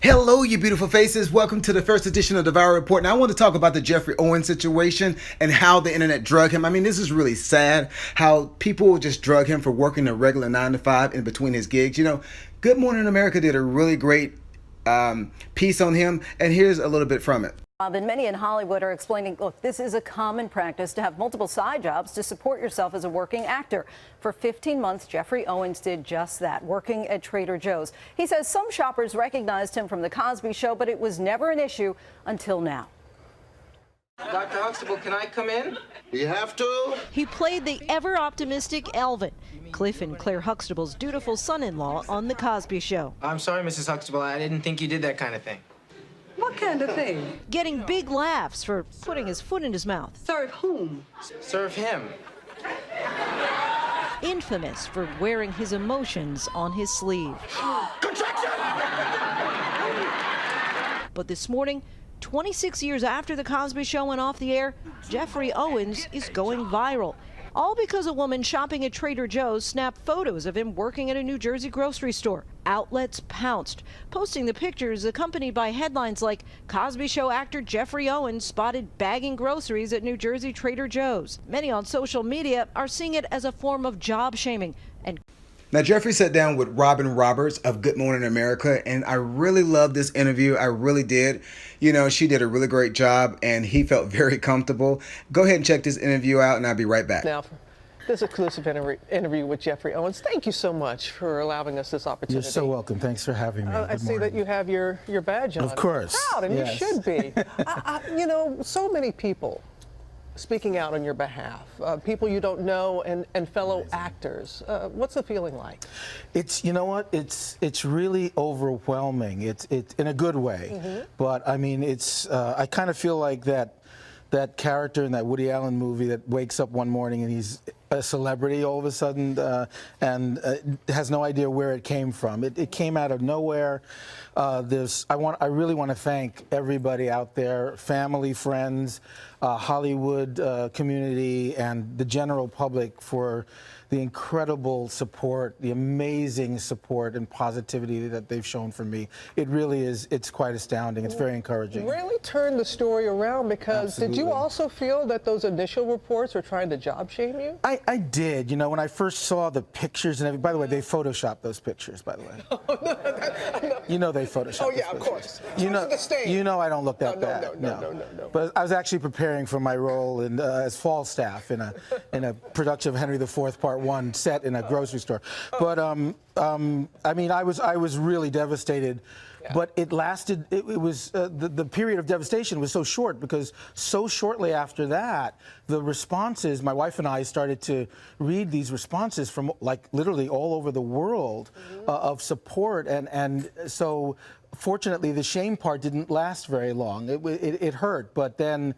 Hello, you beautiful faces. Welcome to the first edition of the Viral Report. Now, I want to talk about the Geoffrey Owens situation and how the internet drug him. I mean, this is really sad how people just drug him for working a regular 9 to 5 in between his gigs. You know, Good Morning America did a really great piece on him, and here's a little bit from it. And many in Hollywood are explaining, look, this is a common practice to have multiple side jobs to support yourself as a working actor. For 15 months, Geoffrey Owens did just that, working at Trader Joe's. He says some shoppers recognized him from The Cosby Show, but it was never an issue until now. Dr. Huxtable, can I come in? You have to? He played the ever-optimistic Elvin, Cliff and Claire Huxtable's dutiful son-in-law on The Cosby Show. I'm sorry, Mrs. Huxtable. I didn't think you did that kind of thing. What kind of thing? Getting big laughs for putting his foot in his mouth. Serve whom? Serve him. Infamous for wearing his emotions on his sleeve. But this morning, 26 years after The Cosby Show went off the air, Geoffrey Owens is going viral. All because a woman shopping at Trader Joe's snapped photos of him working at a New Jersey grocery store. Outlets pounced, posting the pictures accompanied by headlines like Cosby Show actor Geoffrey Owens spotted bagging groceries at New Jersey Trader Joe's. Many on social media are seeing it as a form of job shaming. And now, Geoffrey sat down with Robin Roberts of Good Morning America, and I really loved this interview. I really did. You know, she did a really great job, and he felt very comfortable. Go ahead and check this interview out, and I'll be right back. Now, for this exclusive interview with Geoffrey Owens, thank you so much for allowing us this opportunity. You're so welcome. Thanks for having me. I see that you have your badge on. Of course. Proud, and yes. you should be. You know, so many people speaking out on your behalf, people you don't know and fellow actors. What's the feeling like? It's, you know what, it's really overwhelming. It's in a good way. But I mean, it's I kind of feel like that character in that Woody Allen movie that wakes up one morning and he's a celebrity all of a sudden and has no idea where it came from. It came out of nowhere. I really want to thank everybody out there, family, friends, Hollywood community, and the general public for the incredible support, the amazing support and positivity that they've shown for me. It really is, it's quite astounding. It's very encouraging. Really turned the story around because Absolutely. Did you also feel that those initial reports were trying to job shame you? I did. You know, when I first saw the pictures and everything, by the way, they photoshopped those pictures, by the way. You know they photoshopped Oh, those yeah, of pictures. course. You know I don't look that bad. No. But I was actually preparing for my role in, as fall staff in a production of Henry IV Part 1 set in a grocery store. But I mean, I was really devastated. Yeah. But it lasted. It was the period of devastation was so short because so shortly after that, the responses. My wife and I started to read these responses from like literally all over the world of support, and so fortunately the shame part didn't last very long. It hurt, but then.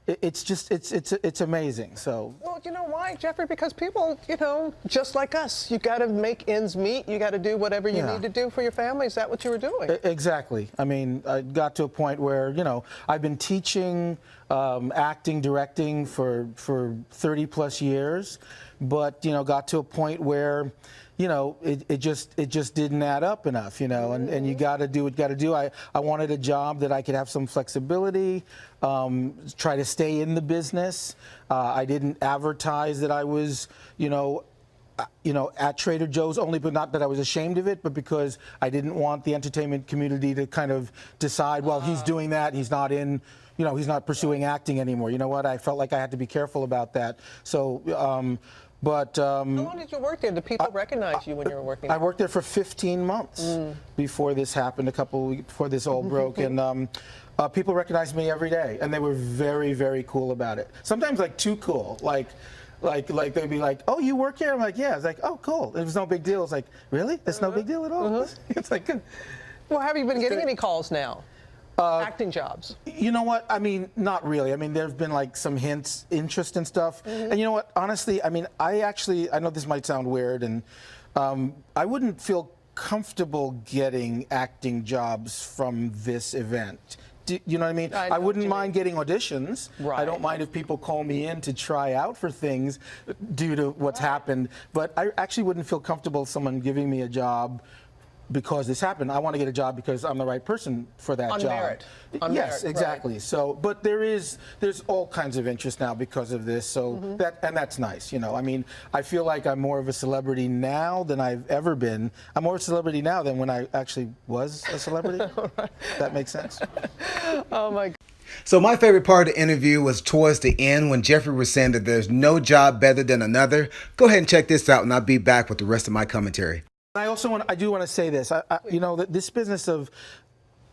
It's amazing. So. Well, you know why, Geoffrey? Because people, you know, just like us, you got to make ends meet. You got to do whatever you need to do for your family. Is that what you were doing? Exactly. I mean, I got to a point where, you know, I've been teaching acting, directing for 30 plus years, but you know, got to a point where. You know, it just didn't add up enough, you know, and you got to do what you got to do. I wanted a job that I could have some flexibility, try to stay in the business. I didn't advertise that I was, you know, at Trader Joe's, only, but not that I was ashamed of it, but because I didn't want the entertainment community to kind of decide, well, he's doing that, he's not in. You know, he's not pursuing acting anymore. You know what? I felt like I had to be careful about that. So. How long did you work there? Did people recognize you when you were working there? I worked there for 15 months before this happened, a couple of weeks before this all broke, and people recognized me every day, and they were very, very cool about it. Sometimes like too cool, like they'd be like, "Oh, you work here?" I'm like, "Yeah." It's like, "Oh, cool." It was no big deal. It's like, "Really? It's no big deal at all." It's like, well, have you been getting any calls now? Acting jobs? You know what? I mean, not really. I mean, there have been like some hints, interest and stuff. And you know what? Honestly, I mean, I know this might sound weird, and I wouldn't feel comfortable getting acting jobs from this event. You know what I mean? I wouldn't mind getting auditions. Right. I don't mind if people call me in to try out for things due to what's happened. But I actually wouldn't feel comfortable someone giving me a job because this happened. I want to get a job because I'm the right person for that On job. merit. On Yes, merit, exactly. right. So, but there's all kinds of interest now because of this. So that's nice. I mean, I feel like I'm more of a celebrity now than I've ever been. I'm more of a celebrity now than when I actually was a celebrity. That makes sense. Oh my. So my favorite part of the interview was towards the end when Geoffrey was saying that there's no job better than another. Go ahead and check this out, and I'll be back with the rest of my commentary. I do want to say this. This business of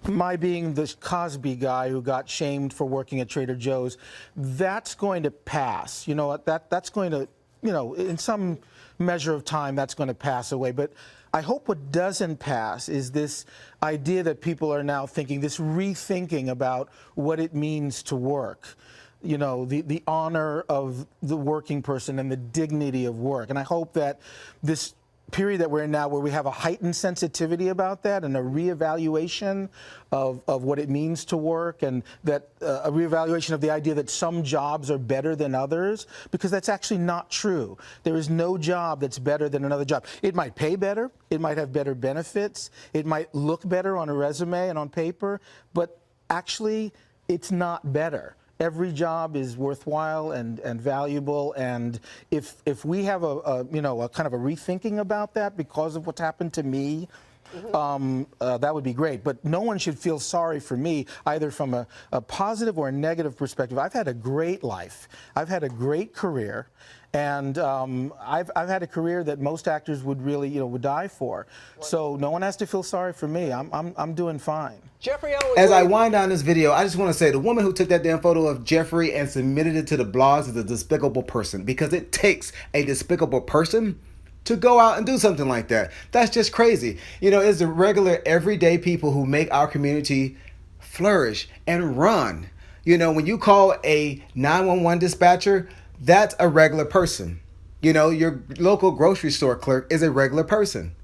my being the Cosby guy who got shamed for working at Trader Joe's, that's going to pass. That's going to, in some measure of time, that's going to pass away. But I hope what doesn't pass is this idea that people are now thinking, this rethinking about what it means to work. The honor of the working person and the dignity of work. And I hope that this period that we're in now, where we have a heightened sensitivity about that and a reevaluation of what it means to work, and that a reevaluation of the idea that some jobs are better than others, because that's actually not true. There is no job that's better than another job. It might pay better, it might have better benefits, it might look better on a resume and on paper, but actually it's not better. Every job is worthwhile and valuable, and if we have a kind of a rethinking about that because of what's happened to me, that would be great. But no one should feel sorry for me, either from a positive or a negative perspective. I've had a great life. I've had a great career. And I've had a career that most actors would really, would die for. So no one has to feel sorry for me. I'm doing fine. Geoffrey Owens. As I wind down this video, I just want to say the woman who took that damn photo of Geoffrey and submitted it to the blogs is a despicable person, because it takes a despicable person to go out and do something like that. That's just crazy. It's the regular everyday people who make our community flourish and run. When you call a 911 dispatcher, that's a regular person. Your local grocery store clerk is a regular person.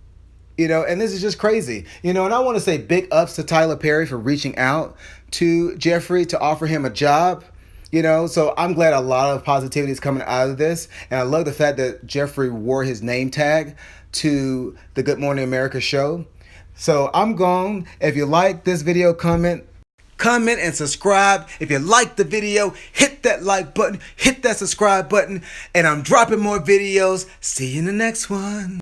And this is just crazy. And I want to say big ups to Tyler Perry for reaching out to Geoffrey to offer him a job. So I'm glad a lot of positivity is coming out of this. And I love the fact that Geoffrey wore his name tag to the Good Morning America show. So I'm gone. If you like this video, comment and subscribe. If you like the video, hit that like button, hit that subscribe button, and I'm dropping more videos. See you in the next one.